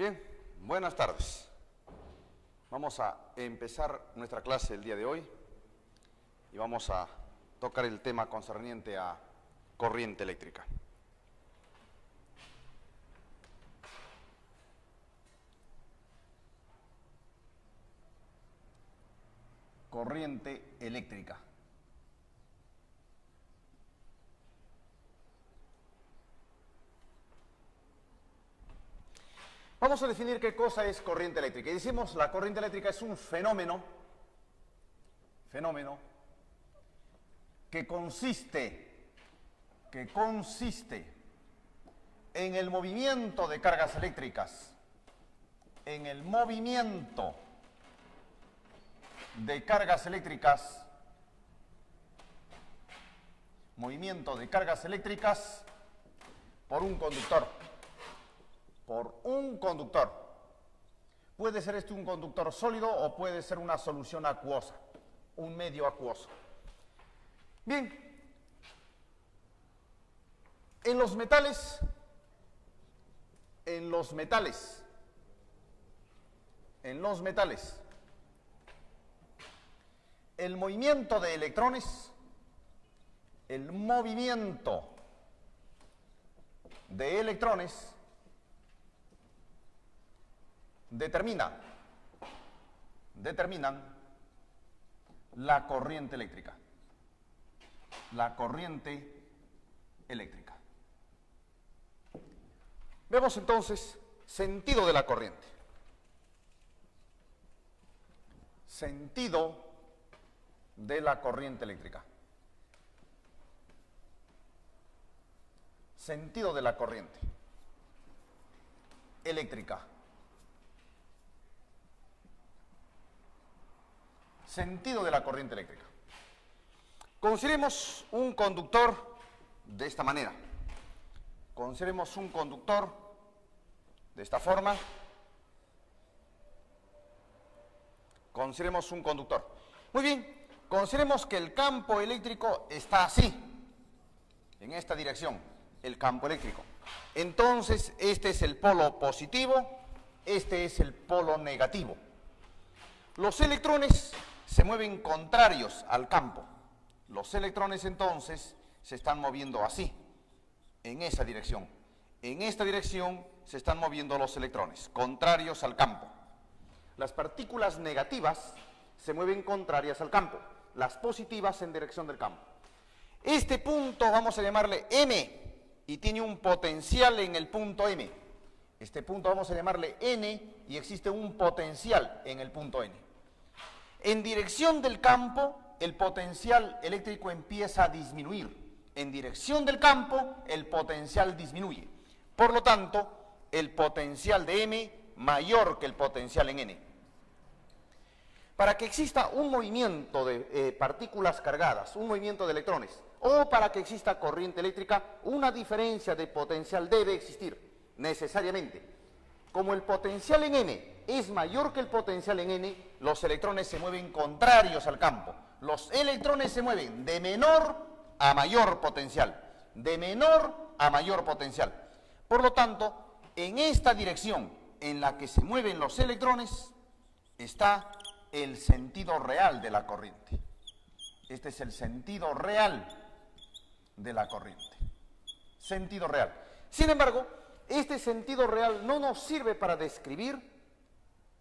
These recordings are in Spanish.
Bien, buenas tardes. Vamos a empezar nuestra clase el día de hoy y vamos a tocar el tema concerniente a corriente eléctrica. Corriente eléctrica. Vamos a definir qué cosa es corriente eléctrica. Y decimos la corriente eléctrica es un fenómeno que consiste en el movimiento de cargas eléctricas, movimiento de cargas eléctricas por un conductor. Puede ser un conductor sólido o puede ser una solución acuosa, un medio acuoso. Bien, en los metales, el movimiento de electrones, determinan la corriente eléctrica. Vemos entonces sentido de la corriente. Sentido de la corriente eléctrica. Sentido de la corriente eléctrica. Sentido de la corriente eléctrica. Consideremos un conductor de esta manera. Consideremos un conductor de esta forma. Consideremos un conductor. Muy bien, consideremos que el campo eléctrico está así, en esta dirección, el campo eléctrico. Entonces, este es el polo positivo, este es el polo negativo. Los electrones se mueven contrarios al campo. Los electrones entonces se están moviendo así, en esa dirección. En esta dirección se están moviendo los electrones, contrarios al campo. Las partículas negativas se mueven contrarias al campo, las positivas en dirección del campo. Este punto vamos a llamarle M y tiene un potencial en el punto M. Este punto vamos a llamarle N y existe un potencial en el punto N. En dirección del campo, el potencial eléctrico empieza a disminuir. En dirección del campo, el potencial disminuye. Por lo tanto, el potencial de M mayor que el potencial en N. Para que exista un movimiento de partículas cargadas, un movimiento de electrones, o para que exista corriente eléctrica, una diferencia de potencial debe existir, necesariamente. Como el potencial en N es mayor que el potencial en N, los electrones se mueven contrarios al campo. Los electrones se mueven de menor a mayor potencial. De menor a mayor potencial. Por lo tanto, en esta dirección en la que se mueven los electrones está el sentido real de la corriente. Este es el sentido real de la corriente. Sentido real. Sin embargo, este sentido real no nos sirve para describir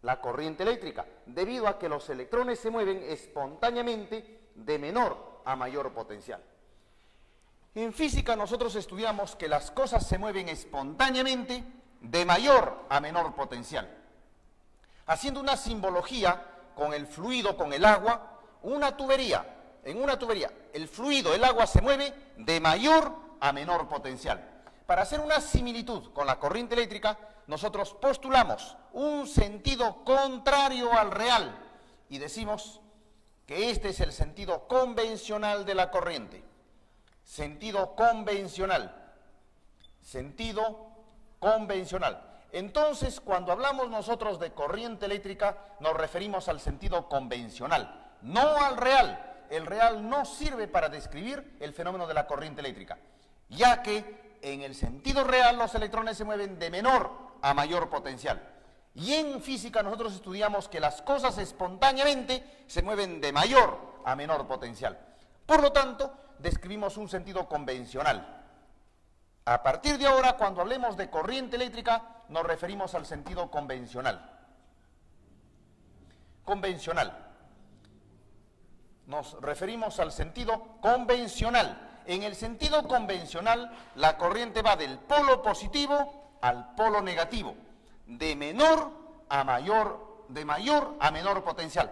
la corriente eléctrica, debido a que los electrones se mueven espontáneamente de menor a mayor potencial. En física nosotros estudiamos que las cosas se mueven espontáneamente de mayor a menor potencial. Haciendo una simbología con el fluido, con el agua, en una tubería, el fluido, el agua se mueve de mayor a menor potencial. Para hacer una similitud con la corriente eléctrica, nosotros postulamos un sentido contrario al real y decimos que este es el sentido convencional de la corriente. Sentido convencional. Entonces, cuando hablamos nosotros de corriente eléctrica, nos referimos al sentido convencional, no al real. El real no sirve para describir el fenómeno de la corriente eléctrica, ya que en el sentido real los electrones se mueven de menor a mayor potencial. Y en física nosotros estudiamos que las cosas espontáneamente se mueven de mayor a menor potencial. Por lo tanto, describimos un sentido convencional. A partir de ahora, cuando hablemos de corriente eléctrica, nos referimos al sentido convencional. Convencional. Nos referimos al sentido convencional. En el sentido convencional, la corriente va del polo positivo al polo negativo, de mayor a menor potencial,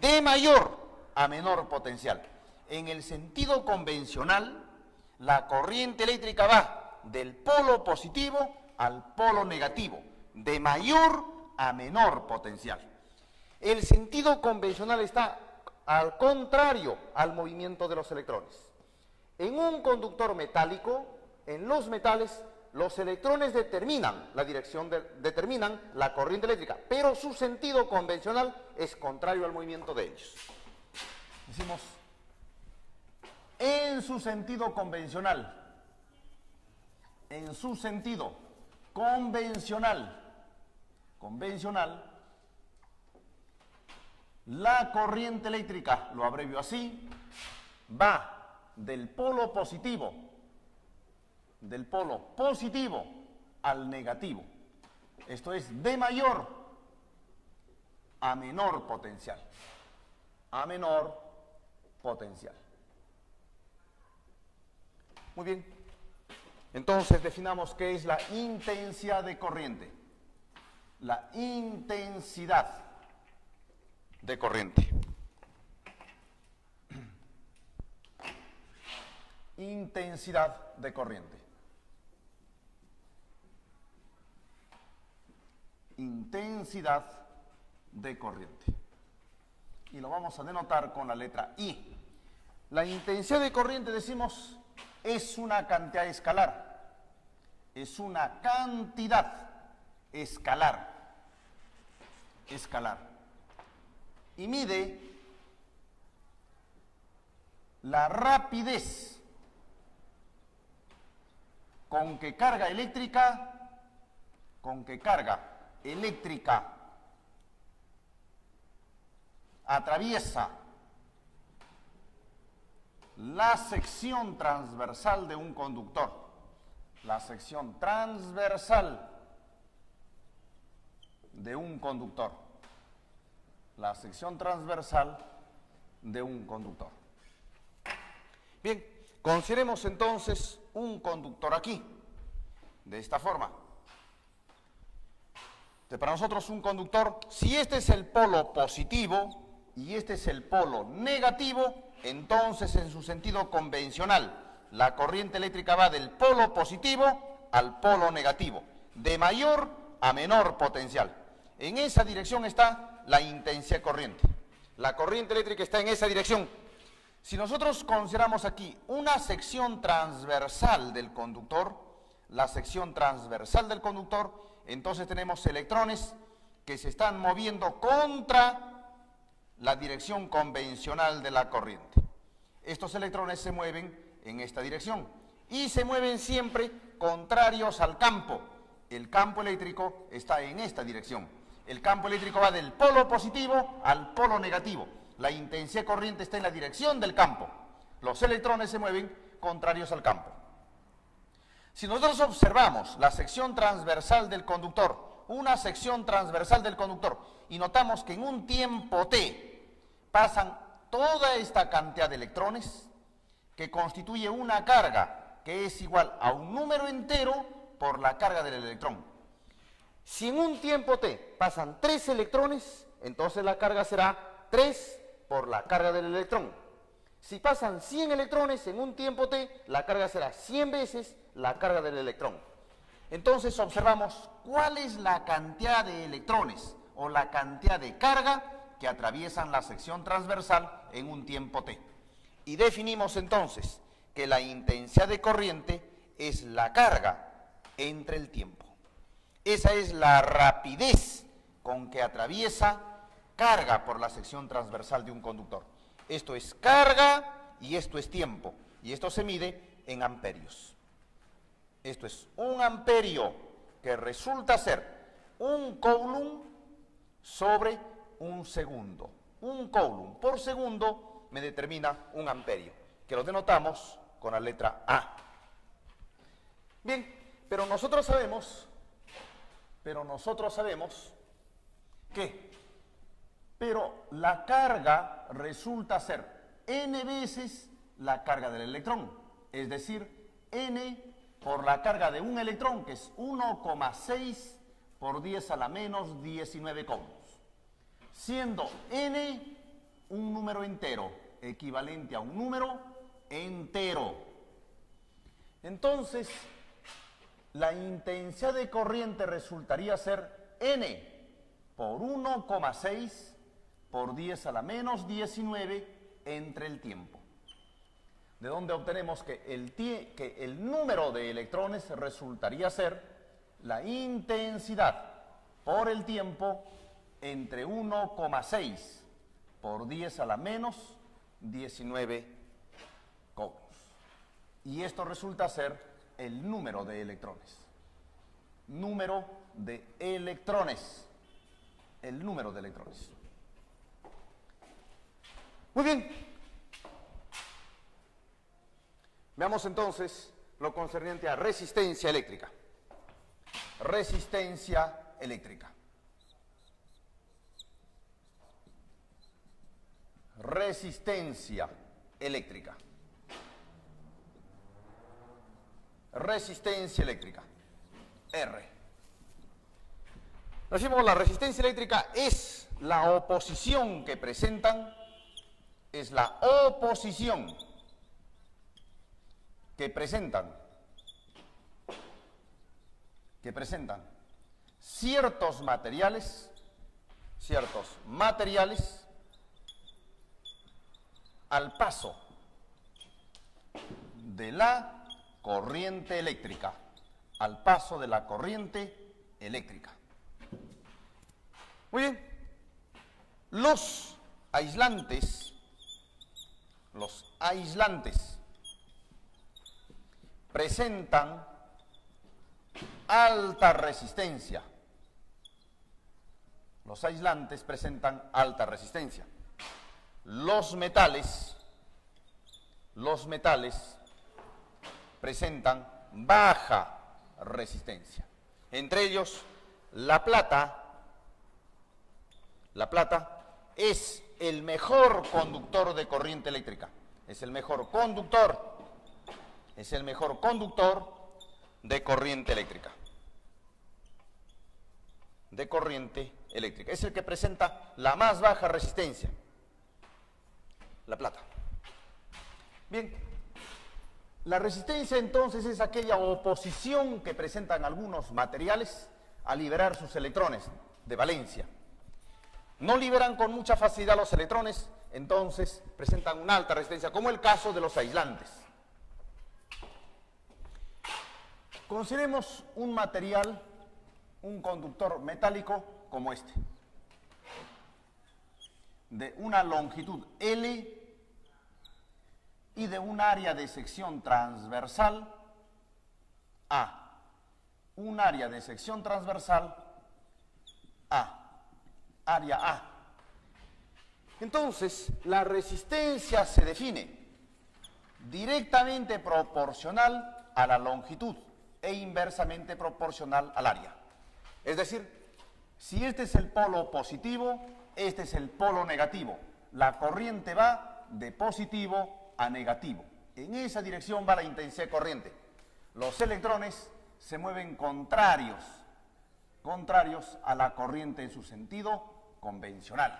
de mayor a menor potencial. En el sentido convencional, la corriente eléctrica va del polo positivo al polo negativo, de mayor a menor potencial. El sentido convencional está al contrario al movimiento de los electrones. En un conductor metálico, en los metales, los electrones determinan la dirección, determinan la corriente eléctrica, pero su sentido convencional es contrario al movimiento de ellos. Decimos, en su sentido convencional, convencional, la corriente eléctrica, lo abrevio así, va del polo positivo al negativo. Esto es de mayor a menor potencial. A menor potencial. Muy bien. Entonces definamos qué es la intensidad de corriente. La intensidad de corriente. Intensidad de corriente. Intensidad de corriente. Y lo vamos a denotar con la letra I. La intensidad de corriente, decimos, es una cantidad escalar. Es una cantidad escalar. Y mide la rapidez con que carga eléctrica atraviesa la sección transversal de un conductor. La sección transversal de un conductor. La sección transversal de un conductor. Bien, consideremos entonces un conductor aquí, de esta forma. Para nosotros un conductor, si este es el polo positivo y este es el polo negativo, entonces en su sentido convencional, la corriente eléctrica va del polo positivo al polo negativo, de mayor a menor potencial. En esa dirección está la intensidad corriente. La corriente eléctrica está en esa dirección. Si nosotros consideramos aquí una sección transversal del conductor, la sección transversal del conductor, entonces tenemos electrones que se están moviendo contra la dirección convencional de la corriente. Estos electrones se mueven en esta dirección y se mueven siempre contrarios al campo. El campo eléctrico está en esta dirección. El campo eléctrico va del polo positivo al polo negativo. La intensidad corriente está en la dirección del campo. Los electrones se mueven contrarios al campo. Si nosotros observamos la sección transversal del conductor, una sección transversal del conductor, y notamos que en un tiempo t pasan toda esta cantidad de electrones, que constituye una carga que es igual a un número entero por la carga del electrón. Si en un tiempo t pasan 3 electrones, entonces la carga será 3 por la carga del electrón. Si pasan 100 electrones en un tiempo t, la carga será 100 veces la carga del electrón. Entonces observamos cuál es la cantidad de electrones o la cantidad de carga que atraviesan la sección transversal en un tiempo t. Y definimos entonces que la intensidad de corriente es la carga entre el tiempo. Esa es la rapidez con que atraviesa carga por la sección transversal de un conductor. Esto es carga y esto es tiempo. Y esto se mide en amperios. Esto es 1 amperio que resulta ser un coulomb sobre un segundo. Un coulomb por segundo me determina un amperio, que lo denotamos con la letra A. Bien, pero nosotros sabemos que, pero la carga resulta ser n veces la carga del electrón, es decir, n por la carga de un electrón, que es 1,6 por 10 a la menos 19 coulombs, siendo n un número entero, equivalente a un número entero. Entonces, la intensidad de corriente resultaría ser n por 1,6 por 10 a la menos 19 entre el tiempo. De donde obtenemos que el número de electrones resultaría ser la intensidad por el tiempo entre 1,6 por 10 a la menos 19 coulombs. Y esto resulta ser el número de electrones. Número de electrones. El número de electrones. Muy bien. Veamos entonces lo concerniente a resistencia eléctrica. Resistencia eléctrica. Resistencia eléctrica. Resistencia eléctrica. R. Decimos, la resistencia eléctrica es la oposición que presentan, que presentan ciertos materiales al paso de la corriente eléctrica, Muy bien. Los aislantes presentan alta resistencia. Los metales presentan baja resistencia. Entre ellos, la plata es el mejor conductor de corriente eléctrica. Es el mejor conductor de corriente eléctrica. Es el que presenta la más baja resistencia. La plata. Bien. La resistencia entonces es aquella oposición que presentan algunos materiales a liberar sus electrones de valencia. No liberan con mucha facilidad los electrones, entonces presentan una alta resistencia, como el caso de los aislantes. Consideremos un material, un conductor metálico como este, de una longitud L y de un área de sección transversal A. Un área de sección transversal A. Área A. Entonces, la resistencia se define directamente proporcional a la longitud e inversamente proporcional al área. Es decir, si este es el polo positivo, este es el polo negativo. La corriente va de positivo a negativo. En esa dirección va la intensidad de corriente. Los electrones se mueven contrarios a la corriente en su sentido convencional.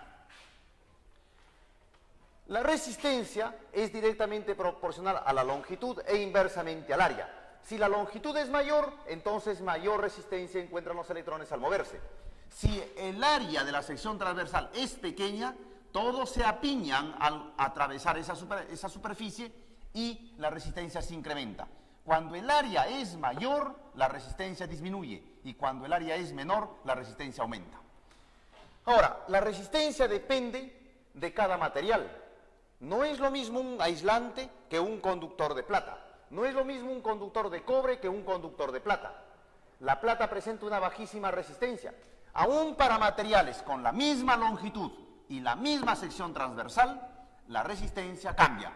La resistencia es directamente proporcional a la longitud e inversamente al área. Si la longitud es mayor, entonces mayor resistencia encuentran los electrones al moverse. Si el área de la sección transversal es pequeña, todos se apiñan al atravesar esa superficie y la resistencia se incrementa. Cuando el área es mayor, la resistencia disminuye, y cuando el área es menor, la resistencia aumenta. Ahora, la resistencia depende de cada material. No es lo mismo un aislante que un conductor de plata. No es lo mismo un conductor de cobre que un conductor de plata. La plata presenta una bajísima resistencia. Aún para materiales con la misma longitud y la misma sección transversal, la resistencia cambia.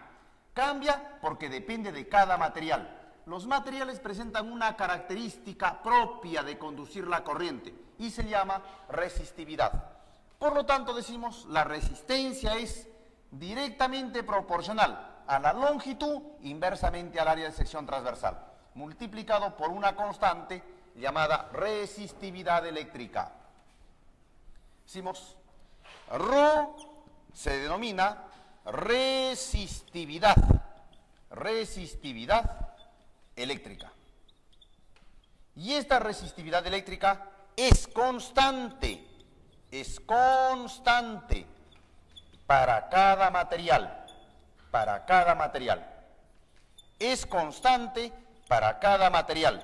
Cambia porque depende de cada material. Los materiales presentan una característica propia de conducir la corriente y se llama resistividad. Por lo tanto, decimos, la resistencia es directamente proporcional a la longitud inversamente al área de sección transversal, multiplicado por una constante llamada resistividad eléctrica. Decimos, Rho se denomina resistividad eléctrica. Y esta resistividad eléctrica es constante para cada material, es constante para cada material.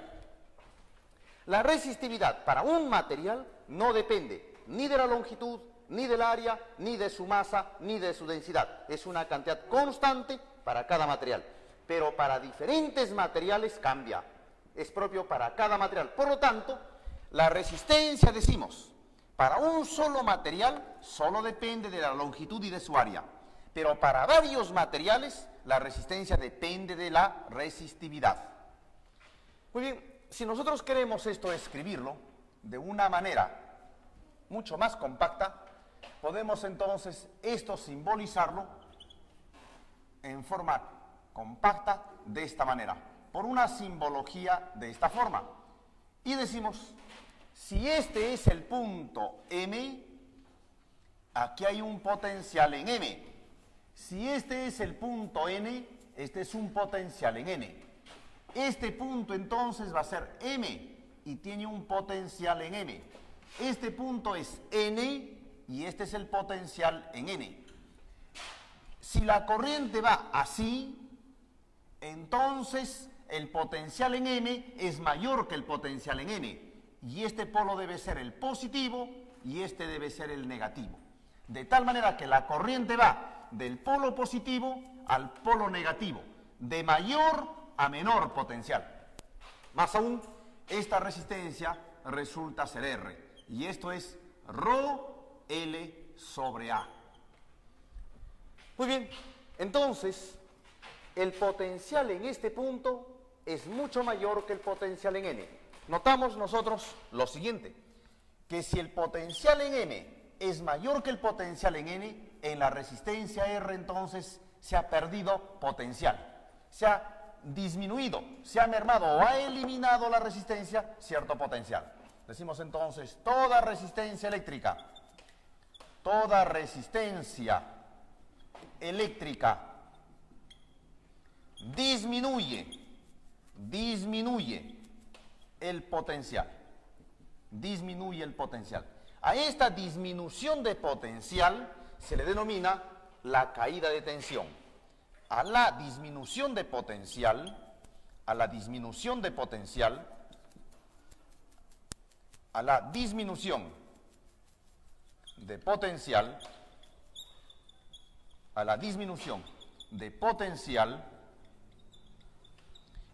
La resistividad para un material no depende ni de la longitud, ni del área, ni de su masa, ni de su densidad. Es una cantidad constante para cada material. Pero para diferentes materiales cambia. Es propio para cada material. Por lo tanto, la resistencia, decimos, para un solo material solo depende de la longitud y de su área. Pero para varios materiales, la resistencia depende de la resistividad. Muy bien, si nosotros queremos esto escribirlo de una manera mucho más compacta, podemos entonces esto simbolizarlo en forma compacta de esta manera, por una simbología de esta forma. Y decimos, si este es el punto M, aquí hay un potencial en M. Si este es el punto N, este es un potencial en N. Este punto entonces va a ser M y tiene un potencial en M. Este punto es N y este es el potencial en N. Si la corriente va así, entonces el potencial en M es mayor que el potencial en N. Y este polo debe ser el positivo y este debe ser el negativo. De tal manera que la corriente va del polo positivo al polo negativo, de mayor a menor potencial. Más aún, esta resistencia resulta ser R. Y esto es Rho L sobre A. Muy bien, entonces, el potencial en este punto es mucho mayor que el potencial en N. Notamos nosotros lo siguiente, que si el potencial en M es mayor que el potencial en N, en la resistencia R entonces se ha perdido potencial, se ha disminuido, se ha mermado o ha eliminado la resistencia cierto potencial. Decimos entonces, toda resistencia eléctrica disminuye el potencial. Disminuye el potencial. A esta disminución de potencial se le denomina la caída de tensión. A la disminución de potencial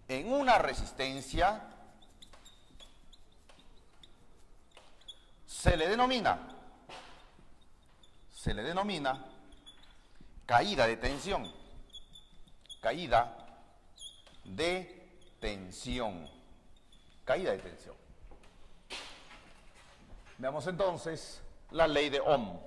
en una resistencia se le denomina caída de tensión. Caída de tensión. Veamos entonces la ley de Ohm.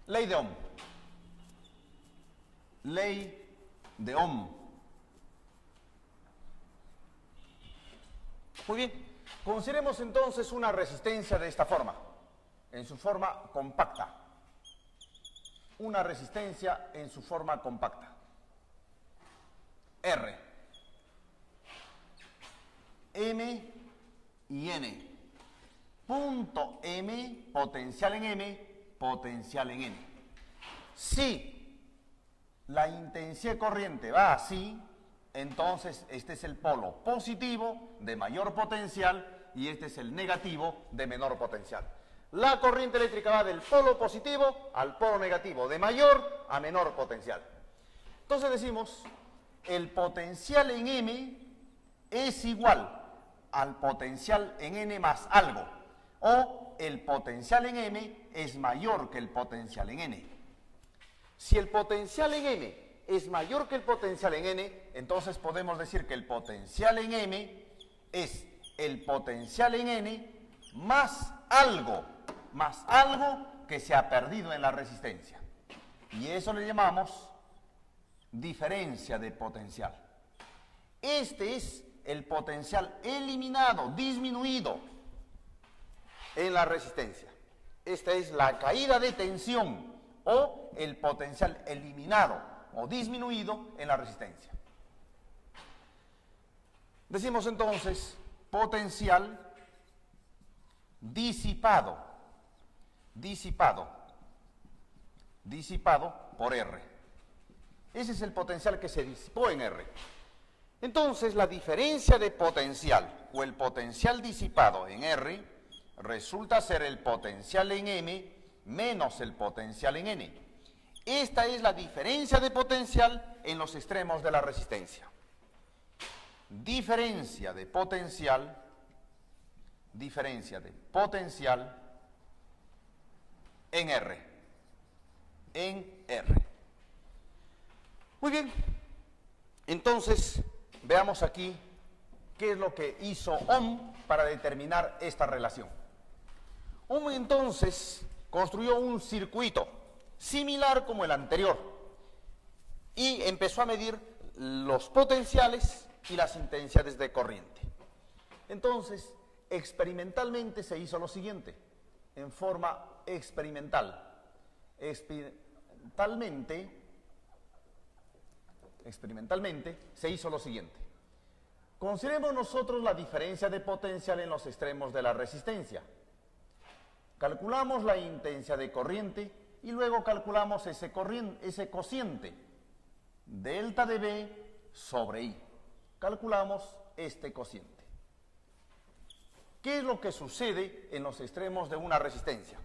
Ley de Ohm Ley de Ohm. Muy bien, consideremos entonces una resistencia de esta forma, en su forma compacta. Una resistencia en su forma compacta. R, M y N. Punto M, potencial en M, potencial en N. Si la intensidad corriente va así, entonces este es el polo positivo de mayor potencial y este es el negativo de menor potencial. La corriente eléctrica va del polo positivo al polo negativo, de mayor a menor potencial. Entonces decimos, el potencial en M es igual al potencial en N más algo, o el potencial en M es mayor que el potencial en N. Si el potencial en M es mayor que el potencial en N, entonces podemos decir que el potencial en M es el potencial en N más algo que se ha perdido en la resistencia. Y eso le llamamos diferencia de potencial. Este es el potencial eliminado, disminuido en la resistencia. Esta es la caída de tensión o el potencial eliminado o disminuido en la resistencia. Decimos entonces potencial disipado por R. Ese es el potencial que se disipó en R. Entonces la diferencia de potencial o el potencial disipado en R resulta ser el potencial en M menos el potencial en N. Esta es la diferencia de potencial en los extremos de la resistencia. Diferencia de potencial en R. Muy bien, entonces veamos aquí qué es lo que hizo Ohm para determinar esta relación. Ohm entonces construyó un circuito similar como el anterior y empezó a medir los potenciales y las intensidades de corriente. Entonces, experimentalmente se hizo lo siguiente, en forma experimental. Experimentalmente se hizo lo siguiente. Consideremos nosotros la diferencia de potencial en los extremos de la resistencia. Calculamos la intensidad de corriente y luego calculamos ese cociente, delta de B sobre I. Calculamos este cociente. ¿Qué es lo que sucede en los extremos de una resistencia?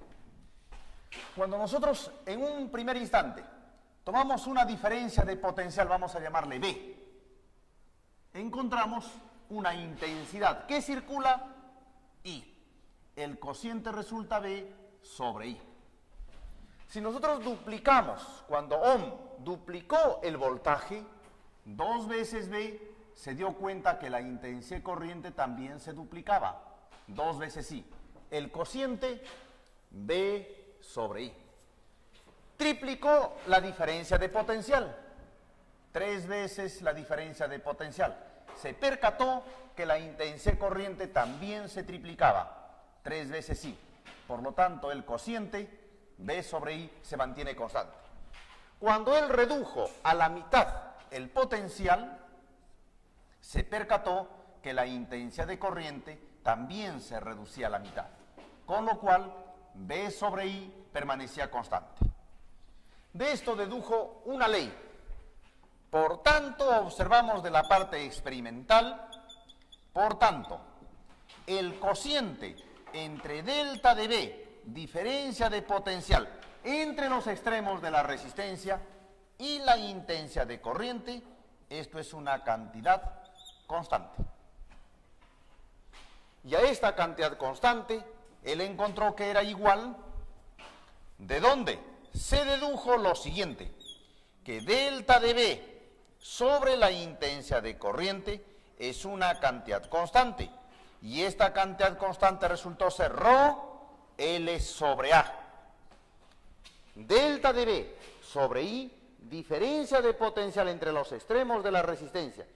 Cuando nosotros en un primer instante tomamos una diferencia de potencial, vamos a llamarle B, encontramos una intensidad que circula I. El cociente resulta B sobre I. Si nosotros duplicamos, cuando Ohm duplicó el voltaje, 2 veces B, se dio cuenta que la intensidad de corriente también se duplicaba, 2 veces I. El cociente B sobre I. Triplicó la diferencia de potencial, 3 veces la diferencia de potencial. Se percató que la intensidad de corriente también se triplicaba, 3 veces I. Por lo tanto, el cociente B sobre I se mantiene constante. Cuando él redujo a la mitad el potencial, se percató que la intensidad de corriente también se reducía a la mitad, con lo cual B sobre I permanecía constante. De esto dedujo una ley. Por tanto, observamos de la parte experimental, por tanto, el cociente entre delta de B, diferencia de potencial entre los extremos de la resistencia, y la intensidad de corriente, esto es una cantidad constante. Y a esta cantidad constante, él encontró que era igual, ¿de dónde? Se dedujo lo siguiente, que delta de B sobre la intensidad de corriente es una cantidad constante, y esta cantidad constante resultó ser ρ L sobre A. Delta de B sobre I, diferencia de potencial entre los extremos de la resistencia,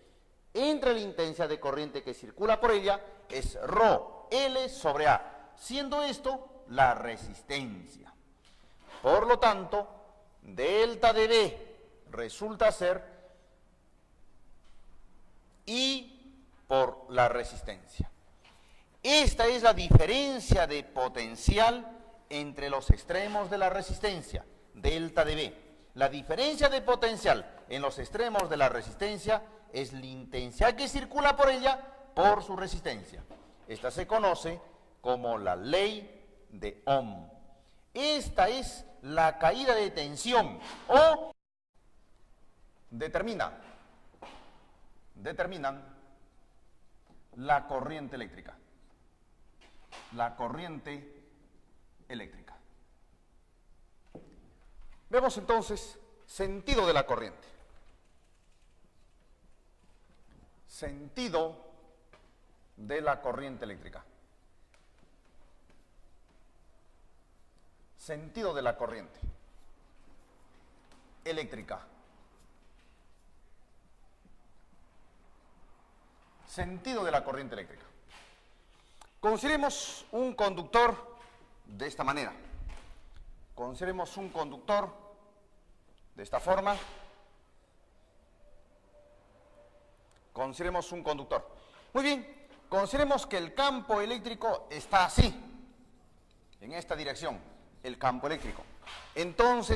entre la intensidad de corriente que circula por ella, es ρ L sobre A, siendo esto la resistencia. Por lo tanto, delta de B resulta ser I por la resistencia. Esta es la diferencia de potencial entre los extremos de la resistencia, delta de B. La diferencia de potencial en los extremos de la resistencia es la intensidad que circula por ella por su resistencia. Esta se conoce como la ley de Ohm. Esta es la caída de tensión o determinan la corriente eléctrica. La corriente eléctrica. Vemos entonces sentido de la corriente. Sentido de la corriente eléctrica. Sentido de la corriente eléctrica. Sentido de la corriente eléctrica. Consideremos un conductor de esta manera. Consideremos un conductor de esta forma. Consideremos un conductor. Muy bien, consideremos que el campo eléctrico está así, en esta dirección, el campo eléctrico. Entonces,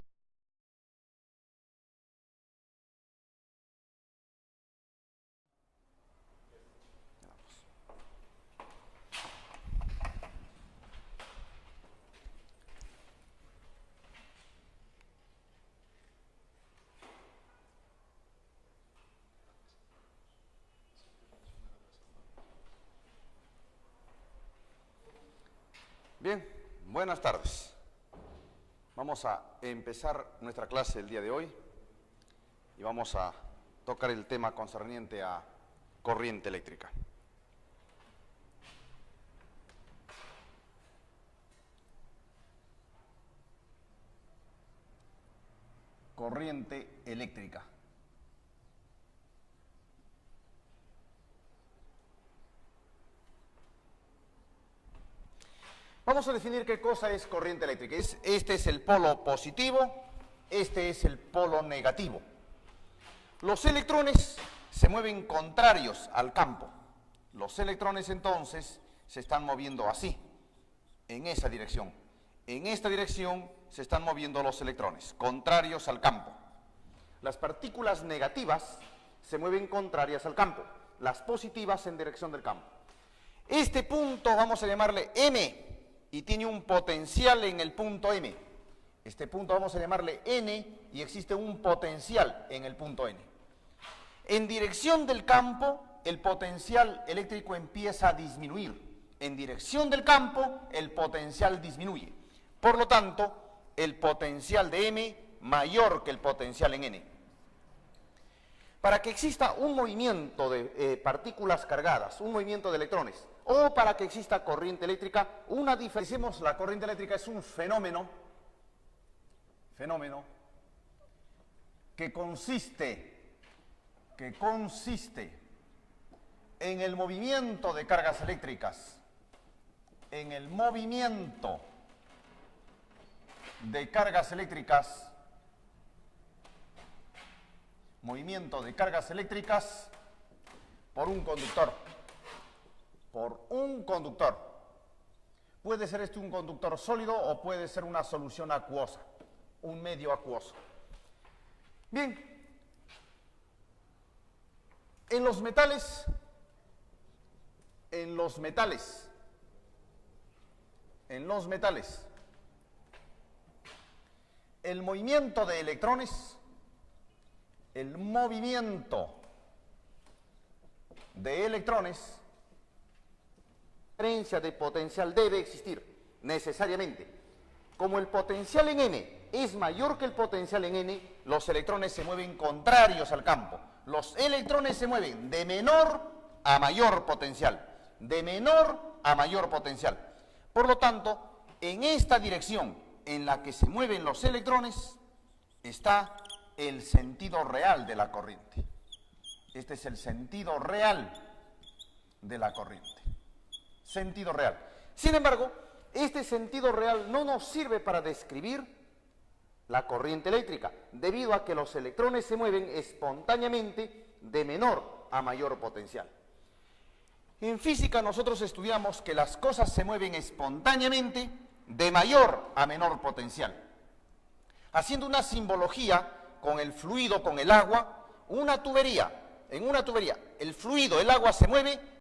bien, buenas tardes. Vamos a empezar nuestra clase el día de hoy y vamos a tocar el tema concerniente a corriente eléctrica. Corriente eléctrica. Vamos a definir qué cosa es corriente eléctrica. Este es el polo positivo, este es el polo negativo. Los electrones se mueven contrarios al campo. Los electrones entonces se están moviendo así, en esa dirección. En esta dirección se están moviendo los electrones, contrarios al campo. Las partículas negativas se mueven contrarias al campo, las positivas en dirección del campo. Este punto vamos a llamarle M. Y tiene un potencial en el punto M. Este punto vamos a llamarle N y existe un potencial en el punto N. En dirección del campo, el potencial eléctrico empieza a disminuir. En dirección del campo, el potencial disminuye. Por lo tanto, el potencial de M mayor que el potencial en N. Para que exista un movimiento de partículas cargadas, un movimiento de electrones, o para que exista corriente eléctrica, decimos la corriente eléctrica es un fenómeno que consiste en el movimiento de cargas eléctricas, movimiento de cargas eléctricas por un conductor. Puede ser este un conductor sólido o puede ser una solución acuosa, un medio acuoso. Bien, en los metales, el movimiento de electrones, diferencia de potencial debe existir necesariamente. Como el potencial en N es mayor que el potencial en N, los electrones se mueven contrarios al campo. Los electrones se mueven de menor a mayor potencial, Por lo tanto, en esta dirección en la que se mueven los electrones está el sentido real de la corriente. Este es el sentido real de la corriente. Sentido real. Sin embargo, este sentido real no nos sirve para describir la corriente eléctrica, debido a que los electrones se mueven espontáneamente de menor a mayor potencial. En física nosotros estudiamos que las cosas se mueven espontáneamente de mayor a menor potencial. Haciendo una simbología con el fluido, con el agua, en una tubería, el fluido, el agua se mueve